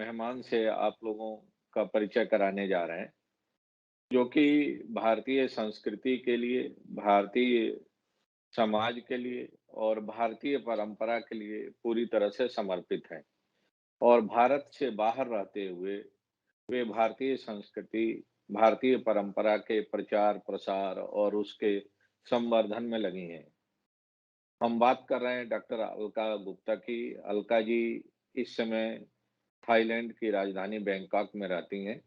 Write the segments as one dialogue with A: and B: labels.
A: मेहमान से आप लोगों का परिचय कराने जा रहे हैं, जो कि भारतीय संस्कृति के लिए, भारतीय समाज के लिए और भारतीय परंपरा के लिए पूरी तरह से समर्पित हैं। और भारत से बाहर रहते हुए वे भारतीय संस्कृति, भारतीय परंपरा के प्रचार-प्रसार और उसके संवर्धन में लगी हैं। हम बात कर रहे हैं डॉक्टर अलका गुप्ता की। अलका जी इस समय थाईलैंड की राजधानी बैंकॉक में रहती हैं।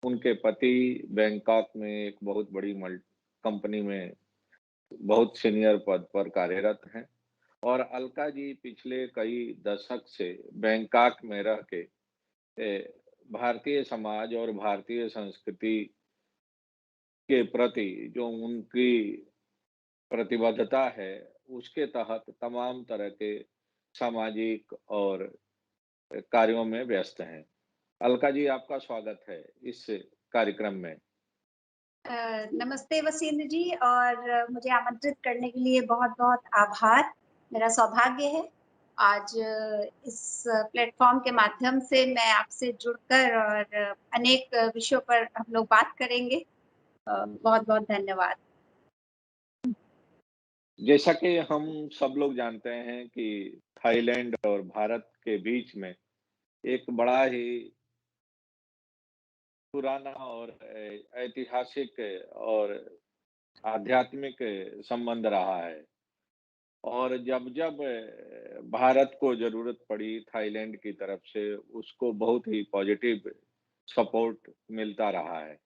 A: उनके पति बैंकॉक में एक बहुत बड़ी मल्ट कंपनी में बहुत सीनियर पद पर कार्यरत हैं और अलका जी पिछले कई दशक से बैंकॉक में रह के भारतीय समाज और भारतीय संस्कृति के प्रति जो उनकी प्रतिबद्धता है, उसके तहत तमाम तरह के सामाजिक और कार्यों में व्यस्त हैं। अलका जी, आपका स्वागत है इस कार्यक्रम में।
B: नमस्ते वसीम जी और मुझे आमंत्रित करने के लिए बहुत-बहुत आभार। मेरा सौभाग्य है आज इस प्लेटफ़ॉर्म के माध्यम से मैं आपसे जुड़कर और अनेक विषयों पर हम लोग बात करेंगे। बहुत-बहुत धन्यवाद।
A: जैसा कि हम सब लोग जानते हैं कि थाईलैंड और भारत के बीच में एक बड़ा ही पुराना और ऐतिहासिक और आध्यात्मिक संबंध रहा है। और जब-जब भारत को ज़रूरत पड़ी थाईलैंड की तरफ से, उसको बहुत ही पॉज़िटिव सपोर्ट मिलता रहा है।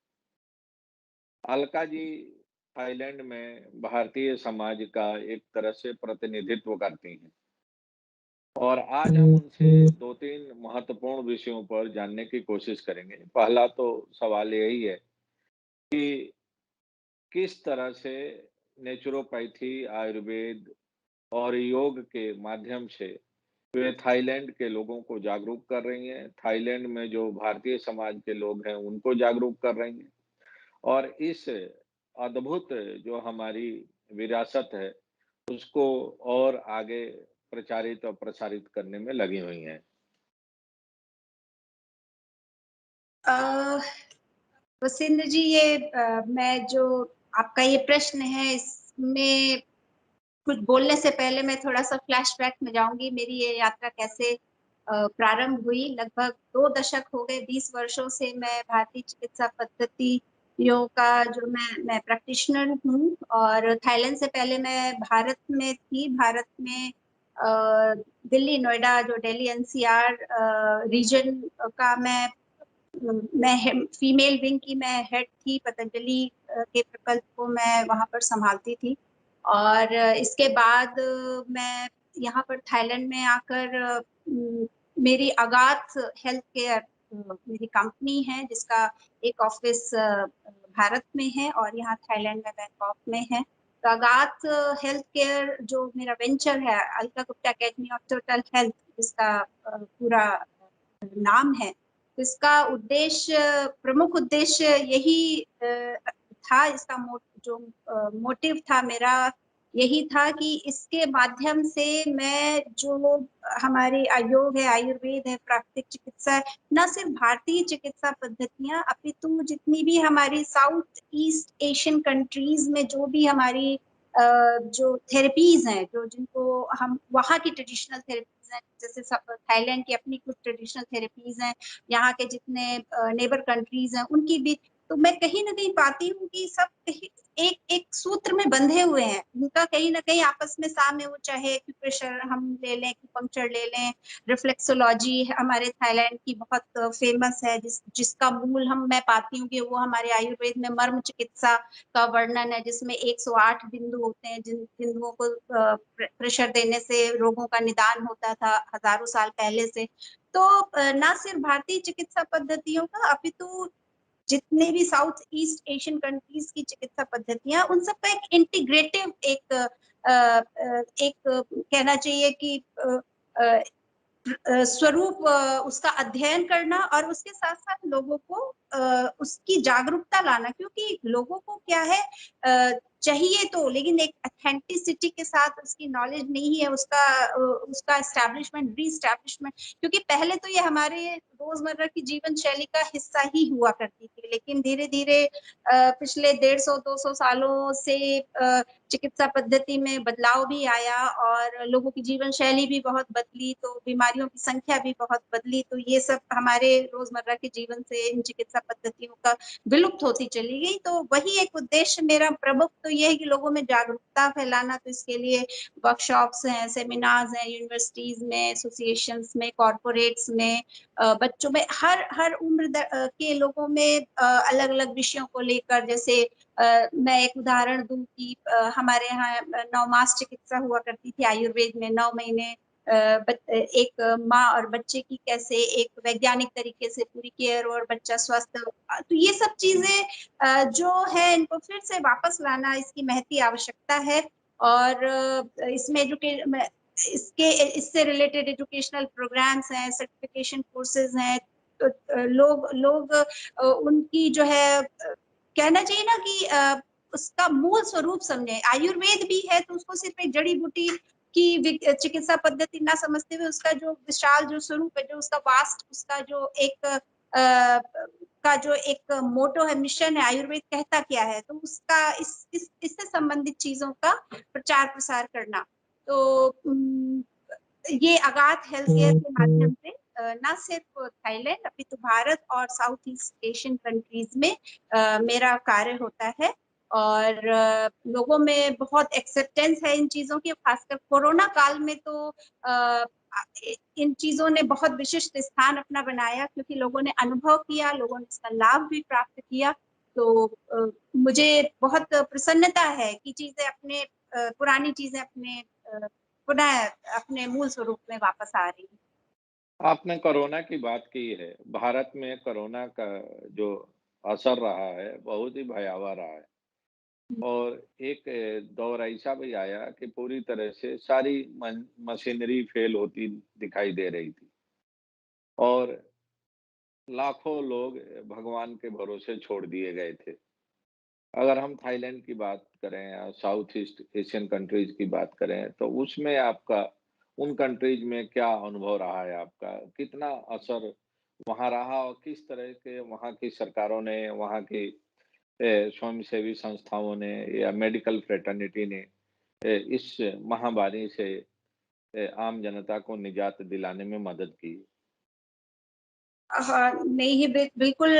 A: अलका जी थाईलैंड में भारतीय समाज का एक तरह से प्रतिनिधित्व करती हैं और आज हम उनसे 2-3 महत्वपूर्ण विषयों पर जानने की कोशिश करेंगे। पहला तो सवाल यही है कि किस तरह से नेचुरोपैथी, आयुर्वेद और योग के माध्यम से वे थाईलैंड के लोगों को जागरूक कर रही हैं, थाईलैंड में जो भारतीय समाज के लोग हैं, उनको जागरूक कर रही हैं और इस अद्भुत जो हमारी विरासत है, उसको और आगे प्रचारित और प्रसारित करने में लगी हुई हैं।
B: अ, वसिंद्र जी ये मैं जो आपका ये प्रश्न है इसमें कुछ बोलने से पहले मैं थोड़ा-सा फ्लैशबैक में जाऊँगी, मेरी ये यात्रा कैसे प्रारंभ हुई। लगभग 2 दशक हो गए, 20 वर्षों से मैं भारतीय चिकित्सा पद्धतियों का जो मैं प्रैक्टिशनर हूँ और थाईलैंड से पहले मैं भारत में थी। भारत में दिल्ली, नोएडा जो दिल्ली एनसीआर रीजन का मैं फीमेल विंग की मैं हेड थी, पतंजलि के प्रकल्प को मैं वहाँ पर सँभालती थी। और इसके बाद मैं यहाँ पर थाईलैंड में आकर मेरी अगाथ हेल्थ केयर मेरी कंपनी है जिसका एक ऑफ़िस भारत में है और यहाँ थाईलैंड में बैंकॉक में है। तो अगाथ हेल्थ केयर जो मेरा वेंचर है, Alka Gupta academy of total health जिसका पूरा नाम है। इसका उद्देश्य प्रमुख उद्देश्य यही था इसका मोटिव था मेरा यही था कि इसके माध्यम से मैं जो हमारी योग है, आयुर्वेद है, प्राकृतिक चिकित्सा है, ना सिर्फ भारतीय चिकित्सा पद्धतियाँ अपितु जितनी भी हमारी साउथ ईस्ट एशियन कंट्रीज़ में जो भी हमारी जो थेरेपीज़ हैं, जो जिनको हम वहाँ की ट्रेडिशनल थेरेपीज़ हैं, जैसे थाईलैंड की अपनी कुछ ट्रेडिशनल थेरेपीज़ हैं, यहाँ के जितने नेबर कंट्रीज़ हैं, उनकी भी तो मैं कहीं न कहीं पाती हूँ कि सब कहीं एक सूत्र में बंधे हुए हैं। उनका कहीं न कहीं आपस में साम्य हो चाहे एक्यूप्रेशर हम ले लें, एक्यूपंक्चर ले लें, रिफ्लेक्सोलॉजी हमारे थाईलैंड की बहुत फ़ेमस है जिसका मूल मैं पाती हूँ कि वो हमारे आयुर्वेद में मर्म चिकित्सा का वर्णन है जिसमें 108 बिंदु होते हैं, जिन बिंदुओं को प्रेशर देने से रोगों का निदान होता था हज़ारों साल पहले से। तो ना सिर्फ भारतीय चिकित्सा पद्धतियों का अपितु जितने भी साउथ ईस्ट एशियन कंट्रीज़ की चिकित्सा पद्धतियाँ, उन सब का एक इंटीग्रेटिव एक कहना चाहिए कि स्वरूप उसका अध्ययन करना और उसके साथ-साथ लोगों को उसकी जागरूकता लाना, क्योंकि लोगों को क्या है चाहिए तो, लेकिन एक ऑथेंटिसिटी के साथ उसकी नॉलेज नहीं है, उसका एस्टैब्लिशमेंट, री-एस्टैब्लिशमेंट, क्योंकि पहले तो ये हमारे रोज़मर्रा की जीवन शैली का हिस्सा ही हुआ करती थी। लेकिन धीरे-धीरे पिछले 150-200 सालों से चिकित्सा पद्धति में बदलाव भी आया और लोगों की जीवन शैली भी बहुत बदली, तो बीमारियों की संख्या भी बहुत बदली, तो ये सब हमारे रोज़मर्रा के जीवन से इन चिकित्सा पद्धतियों का विलुप्त होती चली गई। तो वही एक उद्देश्य मेरा प्रमुख तो ये है कि लोगों में जागरूकता फैलाना, तो इसके लिए वर्कशॉप्स हैं, सेमिनार्स हैं, यूनिवर्सिटीज़ में, एसोसिएशंस में, कॉर्पोरेट्स में, बच्चों में, हर उम्र के लोगों में अलग-अलग विषयों को लेकर, जैसे मैं एक उदाहरण दूँ कि हमारे यहाँ 9 मास चिकित्सा हुआ करती थी आयुर्वेद में, 9 महीने एक माँ और बच्चे की कैसे एक वैज्ञानिक तरीके से पूरी केयर और बच्चा स्वस्थ तो ये सब चीज़ें जो है इनको फिर से वापस लाना, इसकी महती आवश्यकता है और इसमें इससे रिलेटेड एजुकेशनल प्रोग्राम्स हैं, सर्टिफिकेशन कोर्सेज़ हैं, तो लोग उनकी जो है कहना चाहिए ना कि उसका मूल स्वरूप समझें। आयुर्वेद भी है तो उसको सिर्फ़ एक जड़ी-बूटी की चिकित्सा पद्धति ना समझते हुए उसका जो विशाल जो स्वरूप है, जो उसका वास्ट उसका जो एक का जो एक मोटो है, मिशन है, आयुर्वेद कहता क्या है, तो उसका इससे संबंधित चीज़ों का प्रचार-प्रसार करना। तो ये अगाध हेल्थ केयर के माध्यम से ना सिर्फ थाईलैंड अपितु भारत और साउथ ईस्ट एशियन कंट्रीज़ में मेरा कार्य होता है और लोगों में बहुत एक्सेप्टेंस है इन चीज़ों की, खासकर कोरोना काल में तो इन चीज़ों ने बहुत विशिष्ट स्थान अपना बनाया क्योंकि लोगों ने अनुभव किया, लोगों ने इसका लाभ भी प्राप्त किया। तो मुझे बहुत प्रसन्नता है कि चीज़ें अपने पुरानी चीज़ें अपने पुनः अपने मूल स्वरूप में वापस आ रही हैं।
A: आपने कोरोना की बात की है। भारत में कोरोना का जो असर रहा है, बहुत ही भयावह रहा है
B: हुँ।
A: और एक दौर ऐसा भी आया कि पूरी तरह से सारी मशीनरी फ़ेल होती दिखाई दे रही थी और लाखों लोग भगवान के भरोसे छोड़ दिए गए थे। अगर हम थाईलैंड की बात करें या साउथ ईस्ट एशियन कंट्रीज़ की बात करें, तो उसमें आपका उन कंट्रीज़ में क्या अनुभव रहा है आपका? कितना असर वहाँ रहा और किस तरह के वहाँ की सरकारों ने, वहाँ की स्वयंसेवी संस्थाओं ने या मेडिकल फ्रेटर्निटी ने इस महामारी से आम जनता को निजात दिलाने में मदद की?
B: हाँ, नहीं ये बिल्कुल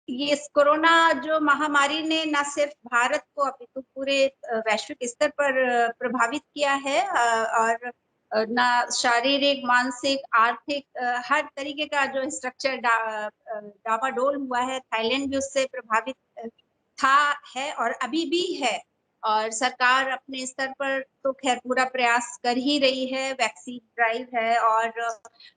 B: ये इस कोरोना जो महामारी ने ना सिर्फ भारत को अपितु पूरे वैश्विक स्तर पर प्रभावित किया है और ना शारीरिक, मानसिक, आर्थिक हर तरीके का जो स्ट्रक्चर डावाडोल हुआ है, थाईलैंड भी उससे प्रभावित था, है और अभी भी है। और सरकार अपने स्तर पर तो ख़ैर पूरा प्रयास कर ही रही है, वैक्सीन ड्राइव है और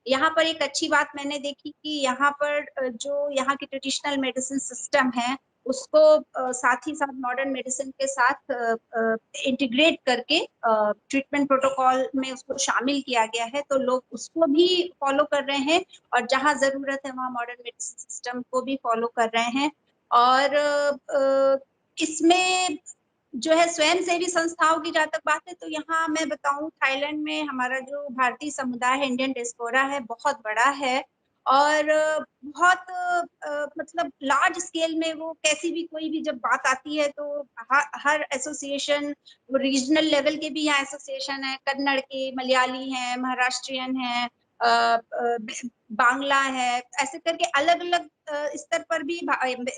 B: यहाँ पर एक अच्छी बात मैंने देखी कि यहाँ पर जो यहाँ की ट्रेडिशनल मेडिसिन सिस्टम है, उसको साथ ही साथ मॉडर्न मेडिसिन के साथ इंटीग्रेट करके ट्रीटमेंट प्रोटोकॉल में उसको शामिल किया गया है, तो लोग उसको भी फ़ॉलो कर रहे हैं और जहाँ ज़रूरत है वहाँ मॉडर्न मेडिसिन सिस्टम को भी फ़ॉलो कर रहे हैं। और इसमें जो है स्वयंसेवी संस्थाओं की जहाँ तक बात है, तो यहाँ मैं बताऊँ थाईलैंड में हमारा जो भारतीय समुदाय है, इंडियन डायस्पोरा है, बहुत बड़ा है और बहुत मतलब लार्ज स्केल में वो कैसी भी कोई भी जब बात आती है तो हर एसोसिएशन रीजनल लेवल के भी यहाँ एसोसिएशन है, कन्नड़ के, मलयाली हैं, महाराष्ट्रियन हैं अ, बांग्ला है, ऐसे करके अलग-अलग स्तर पर भी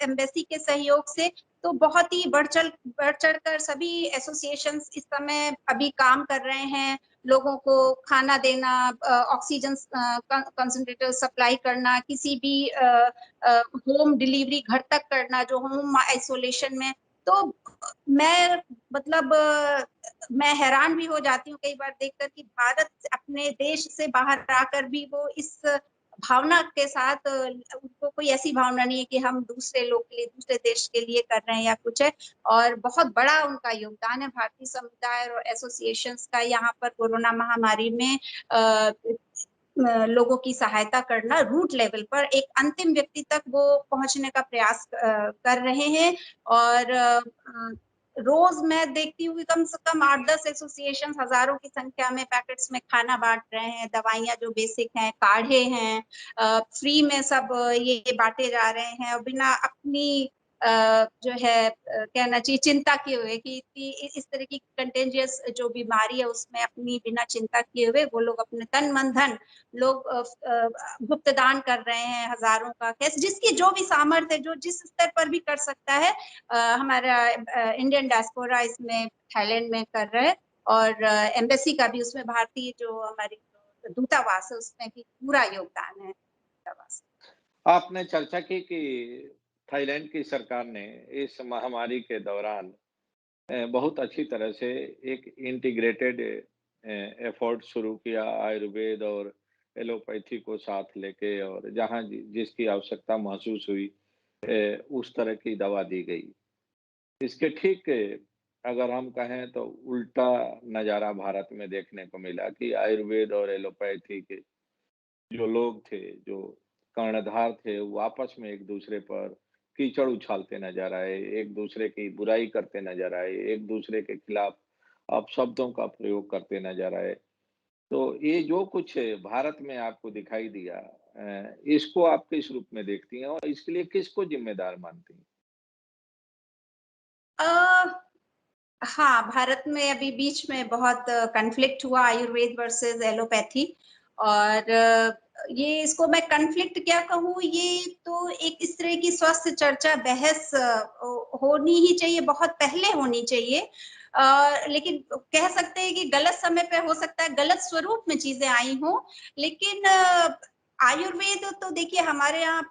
B: एम्बेसी के सहयोग से तो बहुत ही बढ़-चढ़ कर सभी एसोसिएशंस इस समय अभी काम कर रहे हैं। लोगों को खाना देना ऑक्सीजन कंसंट्रेटर सप्लाई करना, किसी भी होम डिलीवरी घर तक करना जो होम आइसोलेशन में तो मैं मतलब मैं हैरान भी हो जाती हूँ कई बार देखकर कि भारत अपने देश से बाहर आकर भी वो इस भावना के साथ उनको कोई ऐसी भावना नहीं है कि हम दूसरे लोग के लिए, दूसरे देश के लिए कर रहे हैं या कुछ है और बहुत बड़ा उनका योगदान है भारतीय समुदाय और एसोसिएशंस का यहाँ पर कोरोना महामारी में लोगों की सहायता करना रूट लेवल पर एक अंतिम व्यक्ति तक वो पहुँचने का प्रयास कर रहे हैं और रोज़ मैं देखती हूँ कि कम से कम 8-10 एसोसिएशंस हज़ारों की संख्या में पैकेट्स में खाना बाँट रहे हैं, दवाइयाँ जो बेसिक हैं, काढ़े हैं फ्री में सब ये बाँटे जा रहे हैं और बिना अपनी जो है कहना चाहिए चिंता किए हुए कि इस तरह की कंटेंजियस जो बीमारी है उसमें अपनी बिना चिंता किए हुए वो लोग अपने तन मन धन लोग गुप्तदान कर रहे हैं हजारों का कैसे जिसकी जो भी सामर्थ्य है जो जिस स्तर पर भी कर सकता है हमारा इंडियन डायस्पोरा इसमें थाईलैंड में कर रहा है और एम्बेसी का भी उसमें भारतीय जो हमारी दूतावास है उसमें भी पूरा योगदान है दूतावास।
A: आपने चर्चा की कि थाईलैंड की सरकार ने इस महामारी के दौरान बहुत अच्छी तरह से एक इंटीग्रेटेड एफर्ट शुरू किया आयुर्वेद और एलोपैथी को साथ लेके और जहाँ जिसकी आवश्यकता महसूस हुई उस तरह की दवा दी गई। इसके ठीक अगर हम कहें तो उल्टा नज़ारा भारत में देखने को मिला कि आयुर्वेद और एलोपैथी के जो लोग थे, जो कर्णधार थे, वो आपस में एक-दूसरे पर कीचड़ उछालते नज़र आए, एक-दूसरे की बुराई करते नज़र आए, एक-दूसरे के खिलाफ अपशब्दों का प्रयोग करते नज़र आए। तो ये जो कुछ भारत में आपको दिखाई दिया इसको आप किस रूप में देखती हैं और इसके लिए किसको ज़िम्मेदार मानती हैं?
B: अ, हाँ, भारत में अभी बीच में बहुत कॉन्फ्लिक्ट हुआ आयुर्वेद वर्सेस एलोपैथी और ये इसको मैं कॉन्फ्लिक्ट क्या कहूँ, ये तो एक इस तरह की स्वस्थ चर्चा, बहस होनी ही चाहिए, बहुत पहले होनी चाहिए। लेकिन कह सकते हैं कि गलत समय पे हो सकता है, गलत स्वरूप में चीज़ें आई हों, लेकिन आयुर्वेद तो देखिए हमारे यहाँ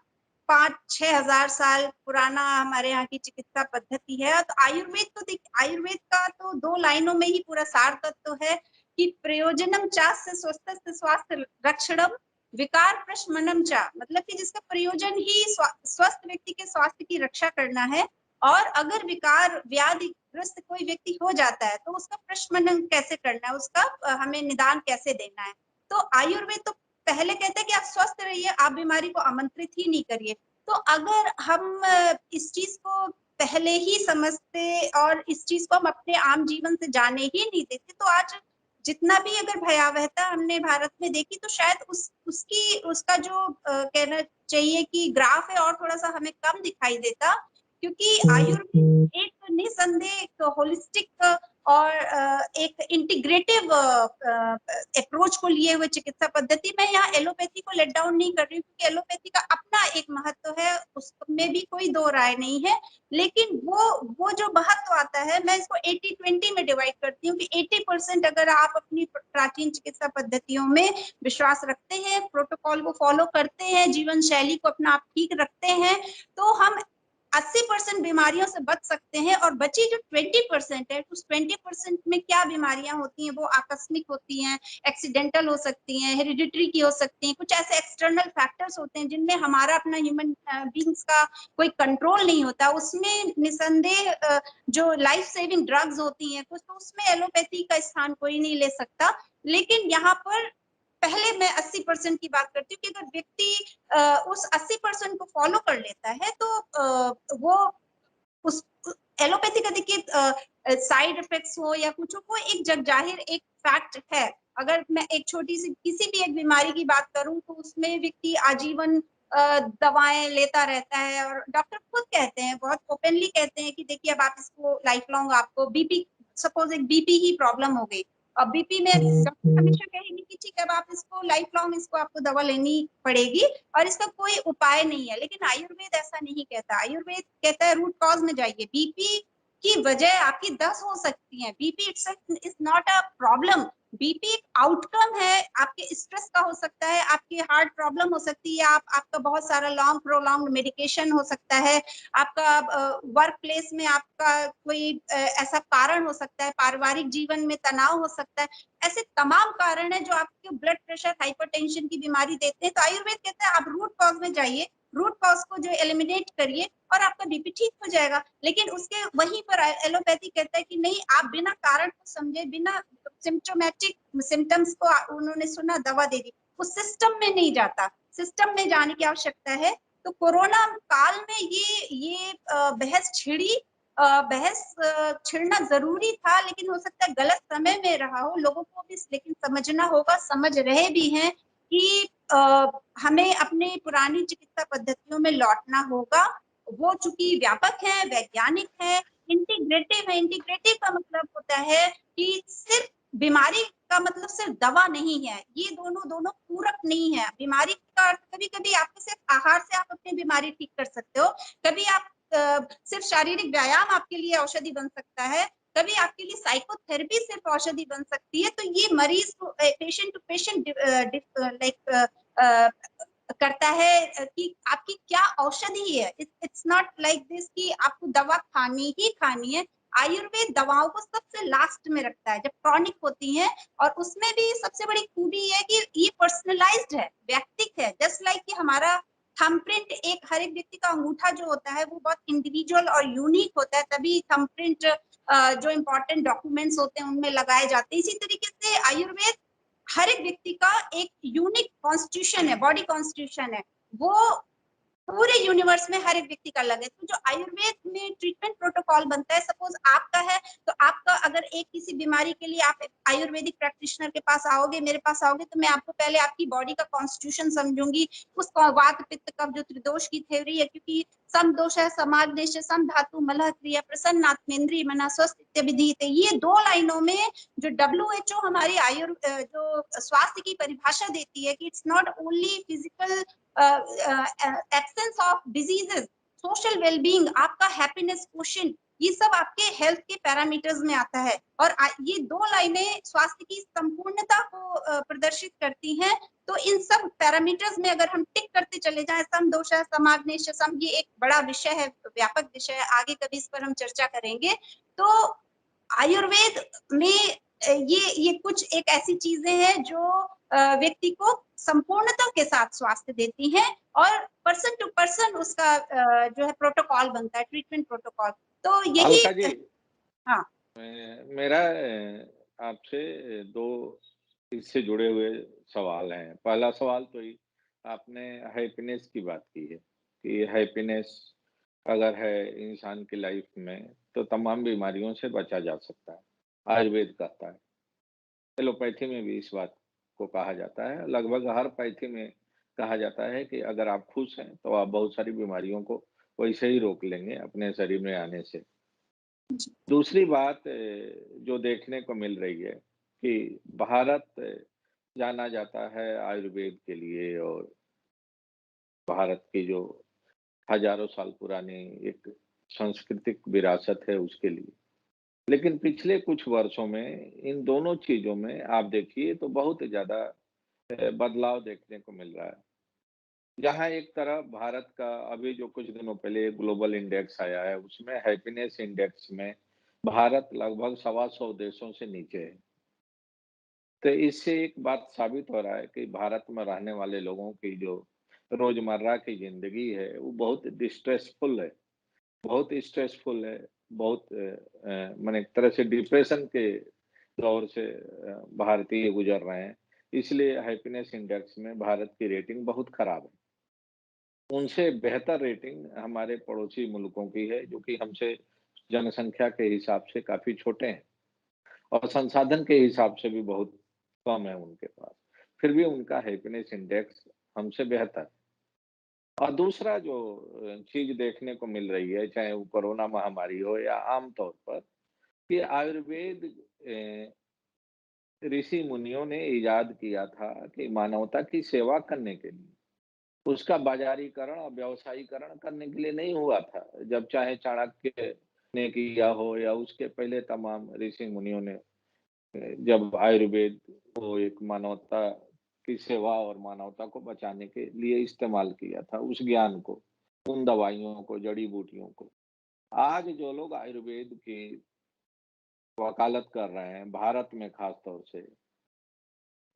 B: 5-6 हज़ार साल पुराना हमारे यहाँ की चिकित्सा पद्धति है। तो आयुर्वेद तो देखिए आयुर्वेद का तो 2 लाइनों में ही पूरा सार तत्व है कि प्रयोजनम चास्य स्वस्थस्य स्वास्थ्य रक्षणम विकार प्रशमनम च मतलब कि जिसका प्रयोजन ही स्वस्थ व्यक्ति के स्वास्थ्य की रक्षा करना है और अगर विकार व्याधिग्रस्त कोई व्यक्ति हो जाता है तो उसका प्रशमन कैसे करना है, उसका हमें निदान कैसे देना है। तो आयुर्वेद तो पहले कहते हैं कि आप स्वस्थ रहिए, आप बीमारी को आमंत्रित ही नहीं करिए। तो अगर हम इस चीज़ को पहले ही समझते और इस चीज़ को हम अपने आम जीवन से जाने ही नहीं देते, तो आज जितना भी अगर भयावहता हमने भारत में देखी तो शायद उसका जो कहना चाहिए कि ग्राफ है और थोड़ा-सा हमें कम दिखाई देता क्योंकि आयुर्वेद एक निसंदेह एक होलिस्टिक और एक इंटीग्रेटिव अप्रोच को लिए हुए चिकित्सा पद्धति में यहाँ एलोपैथी को लेट डाउन नहीं कर रही हूँ क्योंकि एलोपैथी का अपना एक महत्व है, उसमें भी कोई दो राय नहीं है। लेकिन वो जो महत्व आता है, मैं इसको 80-20 में डिवाइड करती हूँ कि 80% अगर आप अपनी प्राचीन चिकित्सा पद्धतियों में विश्वास रखते हैं, प्रोटोकॉल को फॉलो करते हैं, जीवन शैली को अपना आप ठीक रखते हैं, तो हम 80% बीमारियों से बच सकते हैं और बची जो 20% है, उस 20% में क्या बीमारियाँ होती हैं, वो आकस्मिक होती हैं, एक्सीडेंटल हो सकती हैं, हेरिडिटरी की हो सकती हैं, कुछ ऐसे एक्सटर्नल फैक्टर्स होते हैं जिनमें हमारा अपना ह्यूमन बीइंग्स का कोई कंट्रोल नहीं होता। उसमें निसंदेह जो लाइफ सेविंग ड्रग्स होती हैं कुछ, तो उसमें एलोपैथी का स्थान कोई नहीं ले सकता। लेकिन यहाँ पर पहले मैं 80% की बात करती हूँ कि अगर व्यक्ति उस 80% को फॉलो कर लेता है तो वो उस एलोपैथी का देखिए साइड इफेक्ट्स हो या कुछ हो, वो एक जगजाहिर एक फैक्ट है। अगर मैं एक छोटी-सी किसी भी एक बीमारी की बात करूँ तो उसमें व्यक्ति आजीवन दवाएँ लेता रहता है और डॉक्टर खुद कहते हैं, बहुत ओपनली कहते हैं कि देखिए अब आप इसको लाइफ लॉन्ग आपको बीपी सपोज़ एक बीपी ही प्रॉब्लम हो गई। अब बीपी में डॉक्टर हमेशा कहेंगे कि ठीक है अब आप इसको लाइफ लॉन्ग इसको आपको दवा लेनी पड़ेगी और इसका कोई उपाय नहीं है। लेकिन आयुर्वेद ऐसा नहीं कहता। आयुर्वेद कहता है रूट कॉज़ में जाइए। बीपी की वजह आपकी 10 हो सकती हैं। BP itself is not a problem. BP एक आउटकम है, आपके स्ट्रेस का हो सकता है, आपकी हार्ट प्रॉब्लम हो सकती है, आपका बहुत सारा लॉन्ग प्रोलॉन्ग्ड मेडिकेशन हो सकता है, आपका वर्क प्लेस में आपका कोई ऐसा कारण हो सकता है, पारिवारिक जीवन में तनाव हो सकता है। ऐसे तमाम कारण हैं जो आपके ब्लड प्रेशर, हाइपरटेंशन की बीमारी देते हैं। तो आयुर्वेद कहता है आप रूट कॉज़ में जाइए, रूट कॉज़ को जो एलिमिनेट करिए और आपका बीपी ठीक हो जाएगा। लेकिन उसके वहीं पर एलोपैथी कहता है कि नहीं आप बिना कारण को समझे, बिना सिम्प्टोमेटिक सिम्पटम्स को उन्होंने सुना दवा दे दी। उस सिस्टम में नहीं जाता। सिस्टम में जाने की आवश्यकता है। तो कोरोना काल में ये बहस छिड़ी। बहस छिड़ना ज़रूरी था, लेकिन हो सकता है गलत समय में रहा हो। लोगों को भी लेकिन समझना होगा, समझ रहे भी हैं कि हमें अपनी पुरानी चिकित्सा पद्धतियों में लौटना होगा। वो चूँकि व्यापक है, वैज्ञानिक है, इंटीग्रेटिव है। इंटीग्रेटिव का मतलब होता है कि सिर्फ़ बीमारी का मतलब सिर्फ़ दवा नहीं है। ये दोनों पूरक नहीं है। बीमारी का अर्थ कभी-कभी आपको सिर्फ़ आहार से आप अपनी बीमारी ठीक कर सकते हो। कभी आप सिर्फ़ शारीरिक व्यायाम आपके लिए औषधि बन सकता है। कभी आपके लिए साइकोथेरेपी सिर्फ़ औषधि बन सकती है। तो ये मरीज़ को patient to patient like a, करता है कि आपकी क्या औषधि है। इट्स नॉट लाइक दिस कि आपको दवा खानी ही खानी है। आयुर्वेद दवाओं को सबसे लास्ट में रखता है, जब क्रॉनिक होती हैं। और उसमें भी सबसे बड़ी खूबी ये है कि ये पर्सनलाइज़्ड है, व्यक्तिक है। जस्ट लाइक कि हमारा थंबप्रिंट एक हर एक व्यक्ति का अंगूठा जो होता है, वो बहुत इंडिविजुअल और यूनिक होता है, तभी थंबप्रिंट जो इम्पोर्टेंट डॉक्यूमेंट्स होते हैं, उनमें लगाए जाते हैं। इसी तरीके से आयुर्वेद हर एक व्यक्ति का एक यूनिक कॉन्स्टिट्यूशन है, बॉडी कॉन्स्टिट्यूशन है। वो पूरे यूनिवर्स में हर एक व्यक्ति का अलग है। तो जो आयुर्वेद में ट्रीटमेंट प्रोटोकॉल बनता है, सपोज़ आपका है, तो आपका अगर एक किसी बीमारी के लिए आप आयुर्वेदिक प्रैक्टिशनर के पास आओगे, मेरे पास आओगे, तो मैं आपको पहले आपकी बॉडी का कॉन्स्टिट्यूशन समझूँगी। उसको वात, पित्त, कफ जो त्रिदोष की थ्योरी है, क्योंकि सम दोषः समाग्नेश सम धातु मलः क्रिया प्रसन्नात्मेन्द्रिय मना स्वस्थ इत्यभिधीयते। ये 2 लाइनों में जो डब्ल्यूएचओ हमारी जो स्वास्थ्य की परिभाषा देती है कि it's not only physical absence of diseases, social wellbeing, आपका हैप्पीनेस क्वोटिएंट, ये सब आपके हेल्थ के पैरामीटर्स में आता है। और ये 2 लाइनें स्वास्थ्य की संपूर्णता को प्रदर्शित करती हैं। तो इन सब पैरामीटर्स में अगर हम टिक करते चले जाएँ, सम दोषः समाग्नेश सम, ये एक बड़ा विषय है, व्यापक विषय है, आगे कभी इस पर हम चर्चा करेंगे। तो आयुर्वेद में ये कुछ एक ऐसी चीज़ें हैं जो व्यक्ति को संपूर्णता के साथ स्वास्थ्य देती हैं। और पर्सन टू पर्सन उसका जो है प्रोटोकॉल बनता है, ट्रीटमेंट प्रोटोकॉल। तो यही
A: अलका जी,
B: हाँ,
A: मेरा आपसे 2 इससे जुड़े हुए सवाल हैं। पहला सवाल तो ये, आपने हैप्पीनेस की बात की है कि हैप्पीनेस अगर है इंसान की लाइफ में, तो तमाम बीमारियों से बचा जा सकता है, आयुर्वेद कहता है। एलोपैथी में भी इस बात को कहा जाता है। लगभग हर पैथी में कहा जाता है कि अगर आप खुश हैं, तो आप बहुत सारी बीमारियों को वैसे ही रोक लेंगे अपने शरीर में आने से।
B: जी,
A: दूसरी बात जो देखने को मिल रही है कि भारत जाना जाता है आयुर्वेद के लिए, और भारत की जो हज़ारों साल पुरानी एक सांस्कृतिक विरासत है उसके लिए। लेकिन पिछले कुछ वर्षों में इन दोनों चीज़ों में आप देखिए तो बहुत ज़्यादा बदलाव देखने को मिल रहा है। जहाँ एक तरफ भारत का अभी जो कुछ दिनों पहले ग्लोबल इंडेक्स आया है, उसमें हैप्पीनेस इंडेक्स में भारत लगभग सवा 100 देशों से नीचे है। तो इससे एक बात साबित हो रहा है कि भारत में रहने वाले लोगों की जो रोज़मर्रा की ज़िंदगी है, वो बहुत डिस्ट्रेसफुल है, बहुत स्ट्रेसफुल है, बहुत माने एक तरह से डिप्रेशन के दौर से भारतीय गुज़र रहे हैं। इसलिए हैप्पीनेस इंडेक्स में भारत की रेटिंग बहुत खराब है। उनसे बेहतर रेटिंग हमारे पड़ोसी मुल्कों की है, जो कि हमसे जनसंख्या के हिसाब से काफ़ी छोटे हैं और संसाधन के हिसाब से भी बहुत कम है उनके पास। फिर भी उनका हैप्पीनेस इंडेक्स हमसे बेहतर है। और दूसरा जो चीज़ देखने को मिल रही है, चाहे वो कोरोना महामारी हो या आम तौर पर, कि आयुर्वेद ऋषि मुनियों ने इजाद किया था कि मानवता की सेवा करने के लिए। उसका बाज़ारीकरण और व्यावसायीकरण करने के लिए नहीं हुआ था। जब चाहे चाणक्य ने किया हो या उसके पहले तमाम ऋषि मुनियों ने जब आयुर्वेद को एक मानवता की सेवा और मानवता को बचाने के लिए इस्तेमाल किया था, उस ज्ञान को, उन दवाइयों को, जड़ी-बूटियों को। आज जो लोग आयुर्वेद की वकालत कर रहे हैं, भारत में ख़ास तौर से,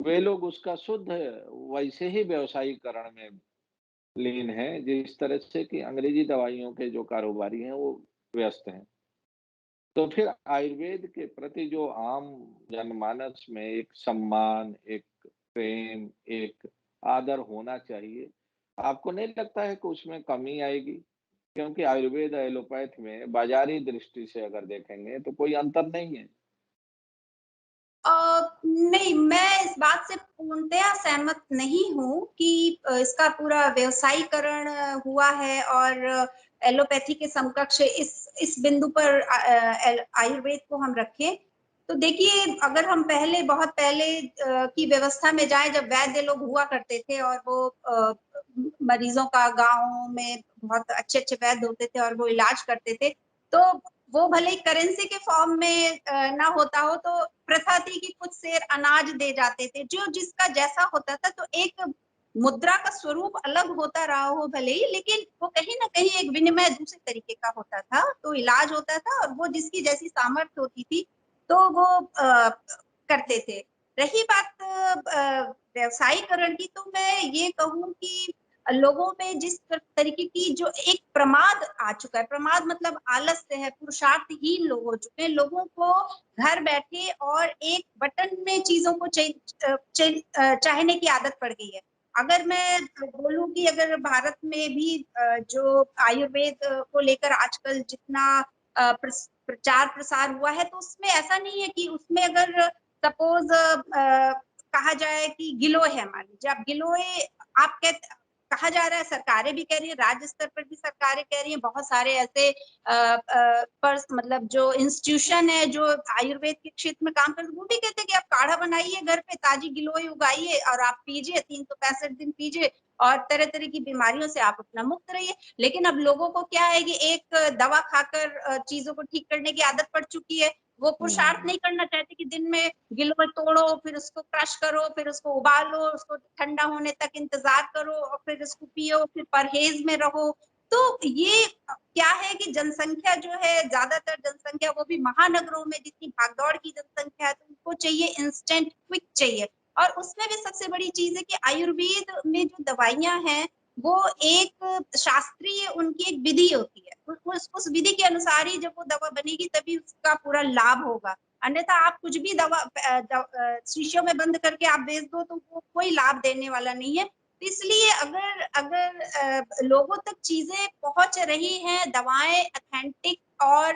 A: वे लोग उसका शुद्ध वैसे ही व्यावसायीकरण में लीन हैं, जिस तरह से कि अंग्रेजी दवाइयों के जो कारोबारी हैं, वो व्यस्त हैं। तो फिर आयुर्वेद के प्रति जो आम जनमानस में एक सम्मान, एक प्रेम, एक आदर होना चाहिए। आपको नहीं लगता है कि उसमें कमी आएगी? क्योंकि आयुर्वेद, एलोपैथ में बाज़ारी दृष्टि से अगर देखेंगे तो कोई अंतर नहीं है।
B: नहीं, मैं इस बात से पूर्णतया सहमत नहीं हूँ कि इसका पूरा व्यवसायीकरण हुआ है और एलोपैथी के समकक्ष इस बिंदु पर आयुर्वेद को हम रखें। तो देखिए, अगर हम पहले बहुत पहले की व्यवस्था में जाएँ, जब वैद्य लोग हुआ करते थे और वो मरीज़ों का गाँव में बहुत अच्छे-अच्छे वैद्य होते थे और वो इलाज करते थे, तो वो भले ही करेंसी के फॉर्म में ना होता हो, तो प्रथा थी कि कुछ सेर अनाज दे जाते थे, जो जिसका जैसा होता था, तो एक मुद्रा का स्वरूप अलग होता रहा हो भले ही, लेकिन वो कहीं न कहीं एक विनिमय दूसरे तरीके का होता था, तो इलाज होता था और वो जिसकी जैसी सामर्थ्य होती थी, तो वो करते थे। रही बात व्यवसायीकरण की, तो मैं ये कहूँ कि लोगों में जिस तरीके की जो एक प्रमाद आ चुका है, प्रमाद मतलब आलस्य है, पुरुषार्थहीन लोग हो चुके हैं। लोगों को घर बैठे और एक बटन में चीज़ों को चाहने की आदत पड़ गई है। अगर मैं बोलूँ कि अगर भारत में भी जो आयुर्वेद को लेकर आजकल जितना प्रचार-प्रसार हुआ है, तो उसमें ऐसा नहीं है कि उसमें अगर सपोज़ कहा जाए कि गिलोय है, मान लीजिए आप गिलोय आप कहा जा रहा है, सरकारें भी कह रही हैं, राज्य स्तर पर भी सरकारें कह रही हैं, बहुत सारे ऐसे पर्स मतलब जो इंस्टीट्यूशन है, जो आयुर्वेद के क्षेत्र में काम करते हैं, वो भी कहते हैं कि आप काढ़ा बनाइए घर पे, ताज़ी गिलोय उगाइए और आप पीजिए, 365 दिन पीजिए और तरह-तरह की बीमारियों से आप अपना मुक्त रहिए। लेकिन अब लोगों को क्या है कि एक दवा खाकर चीज़ों को ठीक करने की आदत पड़ चुकी है। वो पुरुषार्थ
A: हुँ।
B: नहीं करना चाहते कि दिन में गिलोय तोड़ो, फिर उसको क्रश करो, फिर उसको उबालो, उसको ठंडा होने तक इंतज़ार करो और फिर उसको पियो, फिर परहेज़ में रहो। तो ये क्या है कि जनसंख्या जो है, ज़्यादातर जनसंख्या वो भी महानगरों में जितनी भागदौड़ की जनसंख्या है, तो उनको चाहिए इंस्टेंट, क्विक चाहिए। और उसमें भी सबसे बड़ी चीज़ है कि आयुर्वेद में जो दवाइयाँ हैं, वो एक शास्त्रीय उनकी एक विधि होती है। उस विधि के अनुसार ही जब वो दवा बनेगी तभी उसका पूरा लाभ होगा। अन्यथा आप कुछ भी शीशियों में बंद करके आप बेच दो तो वो कोई लाभ देने वाला नहीं है। इसलिए अगर अगर लोगों तक चीज़ें पहुँच रही हैं, दवाएँ ऑथेंटिक और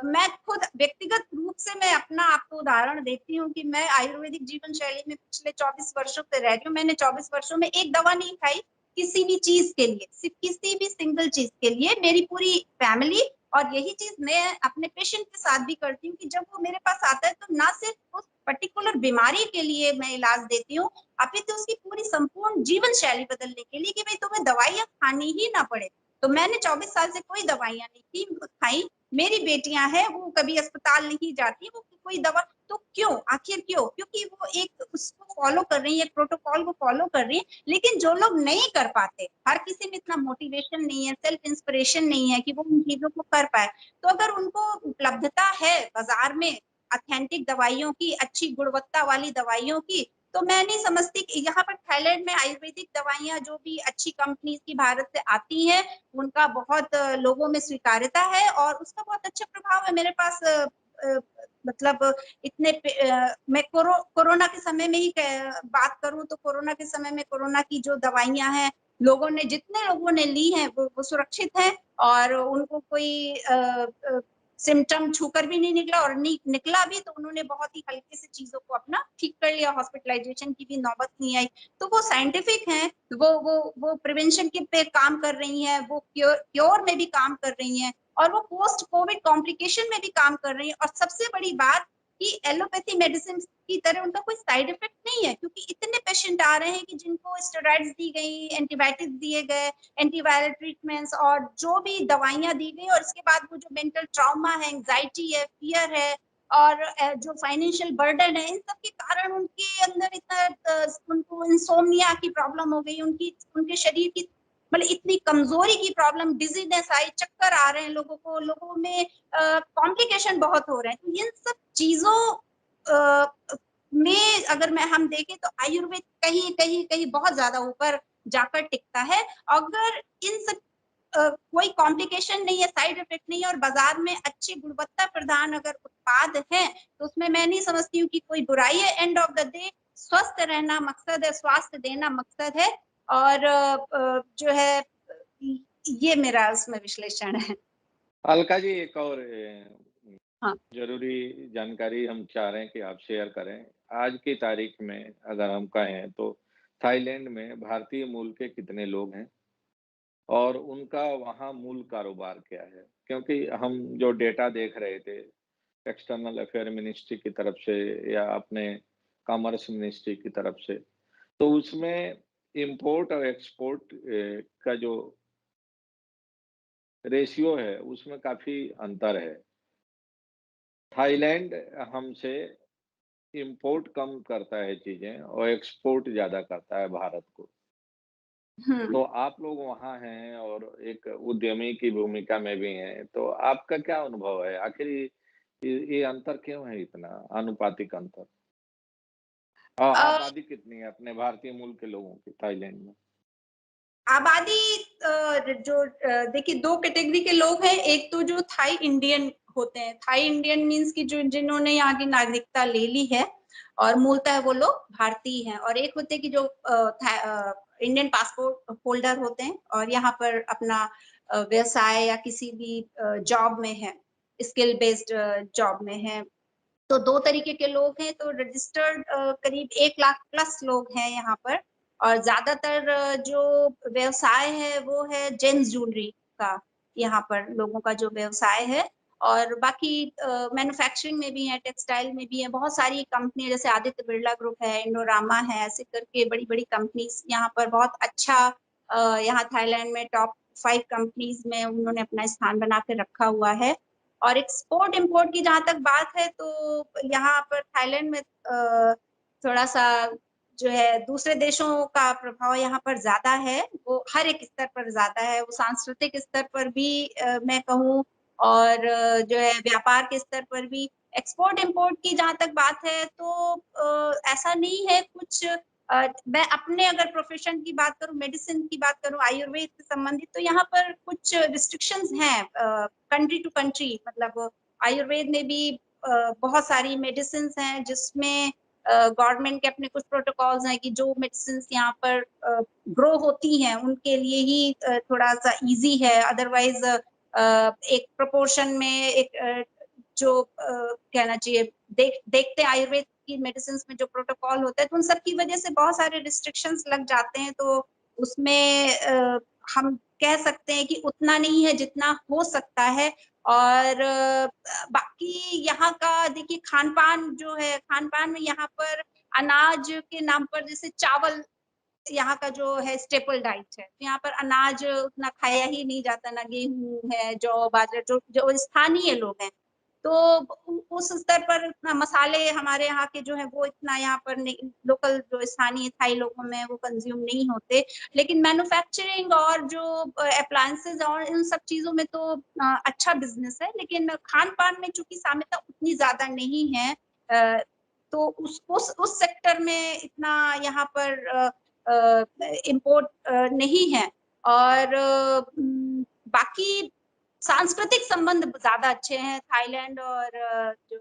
B: मैं खुद व्यक्तिगत रूप से मैं अपना आपको उदाहरण देती हूँ कि मैं आयुर्वेदिक जीवन शैली में पिछले 24 वर्षों से रह रही हूँ। मैंने 24 वर्षों में एक दवा नहीं खाई, किसी भी चीज़ के लिए, सिर्फ़ किसी भी सिंगल चीज़ के लिए। मेरी पूरी फैमिली और यही चीज़ मैं अपने पेशेंट के साथ भी करती हूँ कि जब वो मेरे पास आता है तो ना सिर्फ़ उस पर्टिकुलर बीमारी के लिए मैं इलाज देती हूँ, अपितु उसकी पूरी संपूर्ण जीवन शैली बदलने के लिए कि भई तुम्हें दवाइयाँ खानी ही ना पड़े। तो मैंने 24 साल से कोई दवाइयाँ नहीं थी खाई। मेरी बेटियाँ हैं, वो कभी अस्पताल नहीं जाती, वो कोई दवा तो क्यों? आखिर क्यों? क्योंकि वो एक उसको फ़ॉलो कर रही हैं, एक प्रोटोकॉल को फ़ॉलो कर रही हैं, लेकिन जो लोग नहीं कर पाते, हर किसी में इतना मोटिवेशन नहीं है, सेल्फ इंस्पिरेशन नहीं है कि वो उन चीज़ों को कर पाए। तो अगर उनको उपलब्धता है बाज़ार में ऑथेंटिक दवाइयों की, अच्छी गुणवत्ता वाली दवाइयों की, तो मैं नहीं समझती कि यहाँ पर थाईलैंड में आयुर्वेदिक दवाइयाँ जो भी अच्छी कंपनीज़ की भारत से आती हैं, उनका बहुत लोगों में स्वीकार्यता है और उसका बहुत अच्छा प्रभाव है। मेरे पास अ, मतलब मैं कोरोना के समय में ही बात करूँ तो कोरोना के समय में कोरोना की जो दवाइयाँ हैं, लोगों ने जितने लोगों ने ली हैं वो सुरक्षित हैं और उनको कोई सिम्पटम छूकर भी नहीं निकला और निकला भी तो उन्होंने बहुत ही हल्के से चीज़ों को अपना ठीक कर लिया, हॉस्पिटलाइज़ेशन की भी नौबत नहीं आई। तो वो साइंटिफिक हैं, वो प्रिवेंशन के पे काम कर रही हैं, वो क्योर में भी काम कर रही हैं और वो पोस्ट कोविड कॉम्प्लिकेशन में भी काम कर रही हैं और सबसे बड़ी बात कि एलोपैथी मेडिसिन की तरह उनका कोई साइड इफेक्ट नहीं है क्योंकि इतने पेशेंट आ रहे हैं कि जिनको स्टेरॉइड्स दी गई, एंटीबायोटिक्स दिए गए, एंटीवायरल ट्रीटमेंट्स और जो भी दवाइयाँ दी गई और इसके बाद वो जो मेंटल ट्रॉमा है, एंग्जायटी है, फ़ियर है और जो फाइनेंशियल बर्डन है, इन सब के कारण उनके अंदर इतना उनको इंसोम्निया की प्रॉब्लम हो गई, उनके शरीर की मतलब इतनी कमज़ोरी की प्रॉब्लम, डिज़ीनेस आई, चक्कर आ रहे हैं लोगों को, लोगों में कॉम्प्लिकेशन बहुत हो रहे हैं। तो इन सब चीज़ों में अगर हम देखें तो आयुर्वेद कहीं बहुत ज़्यादा ऊपर जाकर टिकता है। अगर इन सब कोई कॉम्प्लिकेशन नहीं है, साइड इफेक्ट नहीं है और बाज़ार में अच्छी गुणवत्ता प्रदान अगर उत्पाद हैं, तो उसमें मैं नहीं समझती हूँ कि कोई बुराई है। एंड ऑफ द डे स्वस्थ रहना मकसद है, स्वास्थ्य देना मकसद है और जो है ये मेरा उसमें विश्लेषण है।
A: अलका जी, एक और
B: हाँ।
A: ज़रूरी जानकारी हम चाह रहे हैं कि आप शेयर करें। आज की तारीख में अगर हम कहें तो थाईलैंड में भारतीय मूल के कितने लोग हैं? और उनका वहाँ मूल कारोबार क्या है? क्योंकि हम जो डेटा देख रहे थे, एक्सटर्नल अफेयर मिनिस्ट्री की तरफ से या अपने कॉमर्स मिनिस्ट्री की तरफ से, तो उसमें इम्पोर्ट और एक्सपोर्ट का जो रेशियो है, उसमें काफ़ी अंतर है। थाईलैंड हमसे इम्पोर्ट कम करता है चीज़ें और एक्सपोर्ट ज़्यादा करता है भारत को।
B: हुँ।
A: तो आप लोग वहाँ हैं और एक उद्यमी की भूमिका में भी हैं, तो आपका क्या अनुभव है? आखिर ये अंतर क्यों है इतना आनुपातिक अंतर?
B: अ,
A: आबादी कितनी है अपने भारतीय मूल के लोगों की थाईलैंड में?
B: आबादी जो देखिए 2 कैटेगरी के लोग हैं, एक तो जो थाई इंडियन होते हैं, थाई इंडियन मीन्स कि जो जिन्होंने यहाँ की नागरिकता ले ली है और मूलतः वो लोग भारतीय हैं और एक होते हैं कि जो इंडियन पासपोर्ट होल्डर होते हैं और यहाँ पर अपना व्यवसाय या किसी भी जॉब में है, स्किल बेस्ड जॉब में है। तो 2 तरीके के लोग हैं, तो रजिस्टर्ड करीब 1 लाख प्लस लोग हैं यहाँ पर और ज़्यादातर जो व्यवसाय है, वो है जेम्स ज्वेलरी का, यहाँ पर लोगों का जो व्यवसाय है और बाकी मैन्युफैक्चरिंग में भी है, टेक्सटाइल में भी है, बहुत सारी कंपनी जैसे आदित्य बिरला ग्रुप है, इंडोरामा है, ऐसे करके बड़ी-बड़ी कंपनीज़ यहाँ पर बहुत अच्छा यहाँ थाईलैंड में टॉप 5 कंपनीज़ में उन्होंने अपना स्थान बना के रखा हुआ है। और एक्सपोर्ट-इम्पोर्ट की जहाँ तक बात है तो यहाँ पर थाईलैंड में थोड़ा-सा जो है दूसरे देशों का प्रभाव यहाँ पर ज़्यादा है, वो हर एक स्तर पर ज़्यादा है, वो सांस्कृतिक स्तर पर भी मैं कहूँ और जो है व्यापार के स्तर पर भी। एक्सपोर्ट-इम्पोर्ट की जहाँ तक बात है तो ऐसा नहीं है कुछ मैं अपने अगर प्रोफ़ेशन की बात करूँ, मेडिसिन की बात करूँ, आयुर्वेद से संबंधित तो यहाँ पर कुछ रिस्ट्रिक्शंस हैं कंट्री टू कंट्री मतलब आयुर्वेद में भी बहुत सारी मेडिसिन्स हैं जिसमें गवर्नमेंट के अपने कुछ प्रोटोकॉल्स हैं कि जो मेडिसिन्स यहाँ पर ग्रो होती हैं उनके लिए ही थोड़ा-सा ईज़ी है अदरवाइज़ एक प्रोपोर्शन में एक जो कहना चाहिए देखते आयुर्वेद की मेडिसिन्स में जो प्रोटोकॉल होता है तो उन सब की वजह से बहुत सारे रिस्ट्रिक्शंस लग जाते हैं तो उसमें हम कह सकते हैं कि उतना नहीं है जितना हो सकता है और बाकी यहाँ का देखिए खान-पान जो है, खान-पान में यहाँ पर अनाज के नाम पर जैसे चावल यहाँ का जो है स्टेपल डाइट है। तो यहाँ पर अनाज उतना खाया ही नहीं जाता, ना गेहूँ है, जौ, बाजरा जो जो स्थानीय लोग हैं। तो उस स्तर पर इतना मसाले हमारे यहाँ के जो हैं वो इतना यहाँ पर नहीं लोकल जो स्थानीय थाई लोगों में वो कंज़्यूम नहीं होते। लेकिन मैन्युफैक्चरिंग और जो एप्लायंसेज़ और इन सब चीज़ों में तो अच्छा बिज़नेस है, लेकिन खान-पान में चूँकि साम्यता उतनी ज़्यादा नहीं है तो उस सेक्टर में इतना यहाँ पर इम्पोर्ट नहीं है और बाकी सांस्कृतिक संबंध ज़्यादा अच्छे हैं थाईलैंड और जो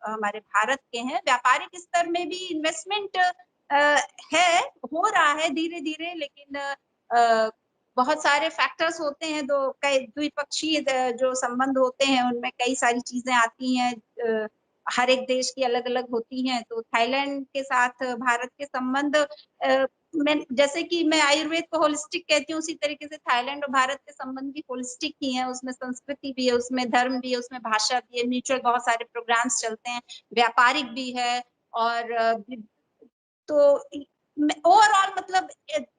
B: हमारे भारत के हैं। व्यापारिक स्तर में भी इन्वेस्टमेंट है, हो रहा है धीरे-धीरे लेकिन बहुत सारे फैक्टर्स होते हैं, दो कई द्विपक्षीय जो संबंध होते हैं, उनमें कई सारी चीज़ें आती हैं हर एक देश की अलग-अलग होती हैं, तो थाईलैंड के साथ भारत के संबंध मैं जैसे कि मैं आयुर्वेद को होलिस्टिक कहती हूँ, उसी तरीके से थाईलैंड और भारत के संबंध भी होलिस्टिक ही हैं, उसमें संस्कृति भी है, उसमें धर्म भी है, उसमें भाषा भी है, म्यूचुअल बहुत सारे प्रोग्राम्स चलते हैं, व्यापारिक भी है और तो ओवरऑल मतलब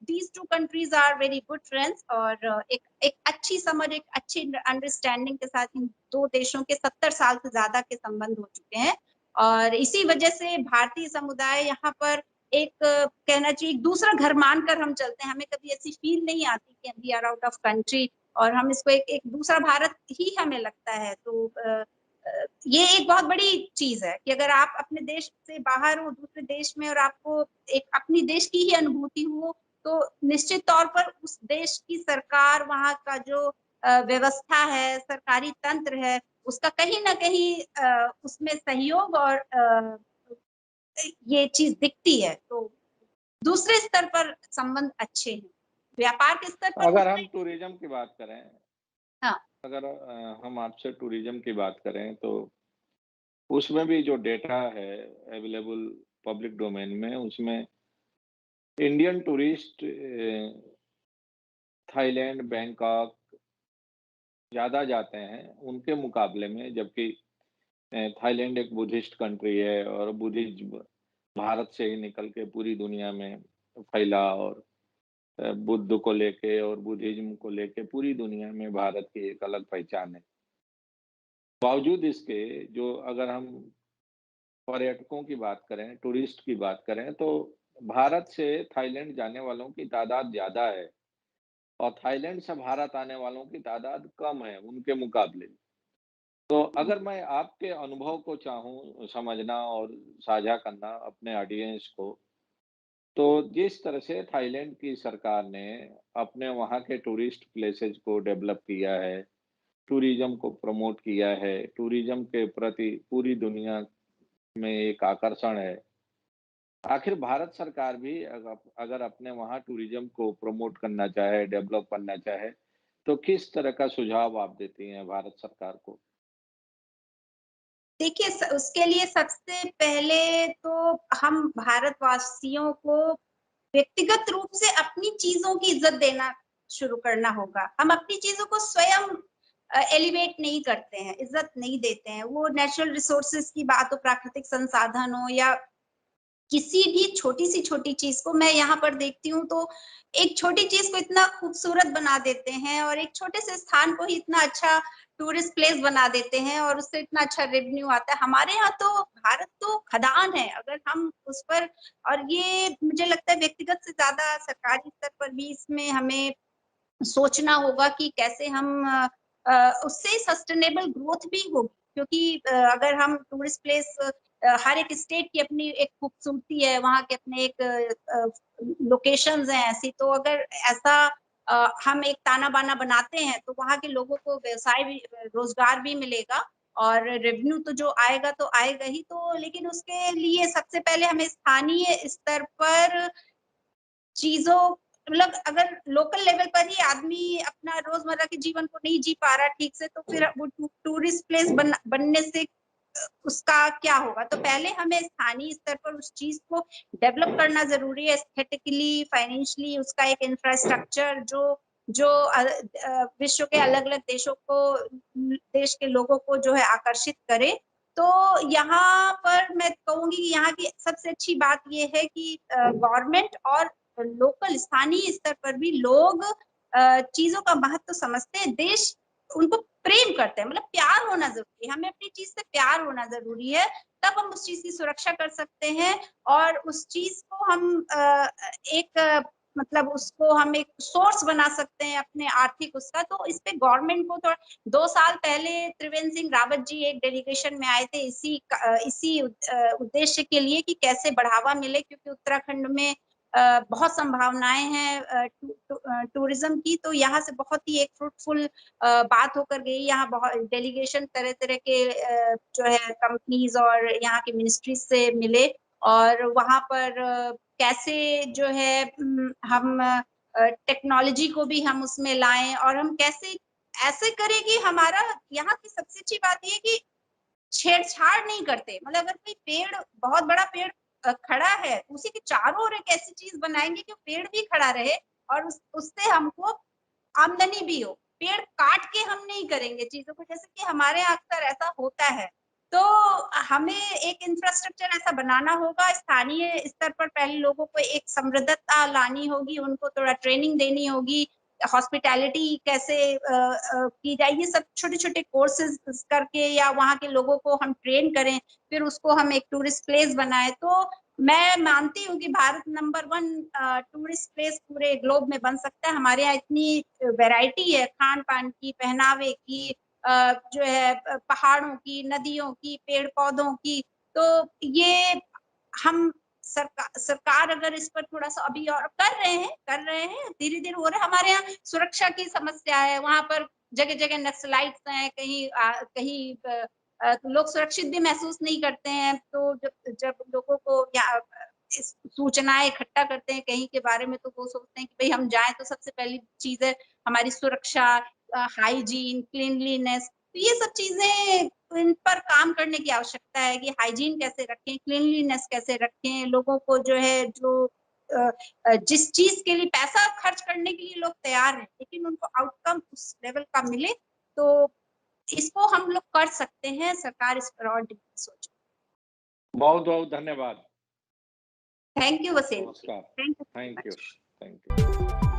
B: these 2 countries are very good friends और एक एक अच्छी समझ, एक अच्छी अंडरस्टैंडिंग के साथ इन 2 देशों के 70 साल से ज़्यादा के संबंध हो चुके हैं और इसी वजह से भारतीय समुदाय यहाँ पर एक कहना चाहिए एक दूसरा घर मानकर हम चलते हैं, हमें कभी ऐसी फील नहीं आती कि we are out of country और हम इसको एक एक दूसरा भारत ही हमें लगता है। तो ये एक बहुत बड़ी चीज़ है कि अगर आप अपने देश से बाहर हो, दूसरे देश में और आपको एक अपनी देश की ही अनुभूति हो, तो निश्चित तौर पर उस देश की सरकार, वहाँ का जो व्यवस्था है, सरकारी तंत्र है, उसका कहीं न कहीं उसमें सहयोग और ये चीज़ दिखती है। तो दूसरे स्तर पर संबंध अच्छे हैं। व्यापार के स्तर पर
A: अगर
B: उतना
A: हम टूरिज़्म की बात करें,
B: हाँ,
A: अगर हम आपसे टूरिज़्म की बात करें तो उसमें भी जो डेटा है अवेलेबल पब्लिक डोमेन में, उसमें इंडियन टूरिस्ट थाईलैंड, बैंकॉक ज़्यादा जाते हैं उनके मुकाबले में, जबकि थाईलैंड एक बुद्धिस्ट कंट्री है और बुद्धिज़्म भारत से ही निकल के पूरी दुनिया में फैला, और बुद्ध को लेके और बुद्धिज़्म को लेके पूरी दुनिया में भारत की एक अलग पहचान है। बावजूद इसके, जो अगर हम पर्यटकों की बात करें, टूरिस्ट की बात करें, तो भारत से थाईलैंड जाने वालों की तादाद ज़्यादा है और थाईलैंड से भारत आने वालों की तादाद कम है उनके मुकाबले। तो अगर मैं आपके अनुभव को चाहूँ समझना और साझा करना अपने ऑडियंस को, तो जिस तरह से थाईलैंड की सरकार ने अपने वहाँ के टूरिस्ट प्लेसेस को डेवलप किया है, टूरिज़्म को प्रमोट किया है, टूरिज़्म के प्रति पूरी दुनिया में एक आकर्षण है। आखिर भारत सरकार भी अगर अपने वहाँ टूरिज़्म को प्रमोट करना चाहे, डेवलप करना चाहे, तो किस तरह का सुझाव आप देती हैं भारत सरकार को?
B: देखिए उसके लिए सबसे पहले तो हम भारतवासियों को व्यक्तिगत रूप से अपनी चीज़ों की इज़्ज़त देना शुरू करना होगा। हम अपनी चीज़ों को स्वयं एलिवेट नहीं करते हैं, इज़्ज़त नहीं देते हैं। वो नेचुरल रिसोर्सेज़ की बात हो, प्राकृतिक संसाधन हो या किसी भी छोटी से छोटी चीज़ को मैं यहाँ पर देखती हूँ तो एक छोटी चीज़ को इतना खूबसूरत बना देते हैं और एक छोटे से स्थान को ही इतना अच्छा टूरिस्ट प्लेस बना देते हैं और उससे इतना अच्छा रेवेन्यू आता है। हमारे यहाँ तो भारत तो खदान है, अगर हम उस पर और ये मुझे लगता है व्यक्तिगत से ज़्यादा सरकारी स्तर पर भी इसमें हमें सोचना होगा कि कैसे हम उससे सस्टेनेबल ग्रोथ भी होगी क्योंकि अगर हम टूरिस्ट प्लेस हर एक स्टेट की अपनी एक खूबसूरती है, वहाँ के अपने एक लोकेशंस हैं ऐसी, तो अगर ऐसा हम एक ताना-बाना बनाते हैं, तो वहाँ के लोगों को व्यवसाय भी रोज़गार भी मिलेगा और रेवेन्यू तो जो आएगा तो आएगा ही। तो लेकिन उसके लिए सबसे पहले हमें स्थानीय स्तर पर चीज़ों मतलब अगर लोकल लेवल पर ही आदमी अपना रोज़मर्रा के जीवन को नहीं जी पा रहा ठीक से, तो फिर वो टूरिस्ट प्लेस बनने से उसका क्या होगा? तो पहले हमें स्थानीय स्तर पर उस चीज़ को डेवलप करना ज़रूरी है एस्थेटिकली, फाइनेंशियली उसका एक इंफ्रास्ट्रक्चर जो जो विश्व के अलग-अलग देशों को देश के लोगों को जो है आकर्षित करे। तो यहाँ पर मैं कहूँगी कि यहाँ की सबसे अच्छी बात ये है कि गवर्नमेंट और लोकल स्थानीय स्तर पर भी लोग चीज़ों का महत्व समझते हैं, देश उनको प्रेम करते हैं, मतलब प्यार होना ज़रूरी है, हमें अपनी चीज़ से प्यार होना ज़रूरी है, तब हम उस चीज़ की सुरक्षा कर सकते हैं और उस चीज़ को हम एक मतलब उसको हम एक सोर्स बना सकते हैं अपने आर्थिक उसका, तो इस पे गवर्नमेंट को थोड़ा 2 साल पहले त्रिवेंद्र सिंह रावत जी एक डेलीगेशन में आए थे इसी उद्देश्य के लिए कि कैसे बढ़ावा मिले क्योंकि उत्तराखंड में बहुत संभावनाएँ हैं टूरिज़्म की, तो यहाँ से बहुत ही एक फ्रूटफुल बात होकर गई। यहाँ बहुत डेलीगेशन तरह-तरह के जो है कंपनीज़ और यहाँ की मिनिस्ट्रीज़ से मिले और वहाँ पर कैसे जो है हम टेक्नोलॉजी को भी हम उसमें लाएँ और हम कैसे ऐसे करें कि हमारा यहाँ की सबसे अच्छी बात ये है कि छेड़छाड़ नहीं करते। मतलब अगर कोई पेड़ बहुत बड़ा पेड़ खड़ा है, उसी के चारों ओर एक ऐसी चीज़ बनाएँगे कि पेड़ भी खड़ा रहे और उससे हमको आमदनी भी हो। पेड़ काट के हम नहीं करेंगे चीज़ों को, जैसे कि हमारे यहाँ अक्सर ऐसा होता है। तो हमें एक इंफ्रास्ट्रक्चर ऐसा बनाना होगा, स्थानीय स्तर पर पहले लोगों को एक समृद्धता लानी होगी, उनको थोड़ा ट्रेनिंग देनी होगी, हॉस्पिटैलिटी कैसे की जाए, ये सब छोटे-छोटे कोर्सेज़ करके या वहाँ के लोगों को हम ट्रेन करें, फिर उसको हम एक टूरिस्ट प्लेस बनाएँ। तो मैं मानती हूँ कि भारत नंबर 1 टूरिस्ट प्लेस पूरे ग्लोब में बन सकता है। हमारे यहाँ इतनी वैरायटी है खान-पान की, पहनावे की जो है पहाड़ों की, नदियों की, पेड़-पौधों की। तो ये हम सरकार अगर इस पर थोड़ा-सा अभी और कर रहे हैं, धीरे-धीरे हो रहा है। हमारे यहाँ सुरक्षा की समस्या है, वहाँ पर जगह-जगह नक्सलाइट्स हैं, कहीं तो लोग सुरक्षित भी महसूस नहीं करते हैं। तो जब जब लोगों को या इस सूचनाएँ इकट्ठा करते हैं कहीं के बारे में, तो वो सोचते हैं कि भई हम जाएँ तो सबसे पहली चीज़ है हमारी सुरक्षा, हाइजीन, क्लीनलीनेस। तो ये सब चीज़ें इन पर काम करने की आवश्यकता है कि हाइजीन कैसे रखें, क्लीनलीनेस कैसे रखें, लोगों को जो है अ जिस चीज़ के लिए पैसा खर्च करने के लिए लोग तैयार हैं, लेकिन उनको आउटकम उस लेवल का मिले, तो इसको हम लोग कर सकते हैं, सरकार इस पर और डीपली सोचे।
A: बहुत-बहुत धन्यवाद।
B: थैंक यू वसीम जी।
A: नमस्कार।
B: Thank you so
A: thank you,
B: much.
A: Thank you.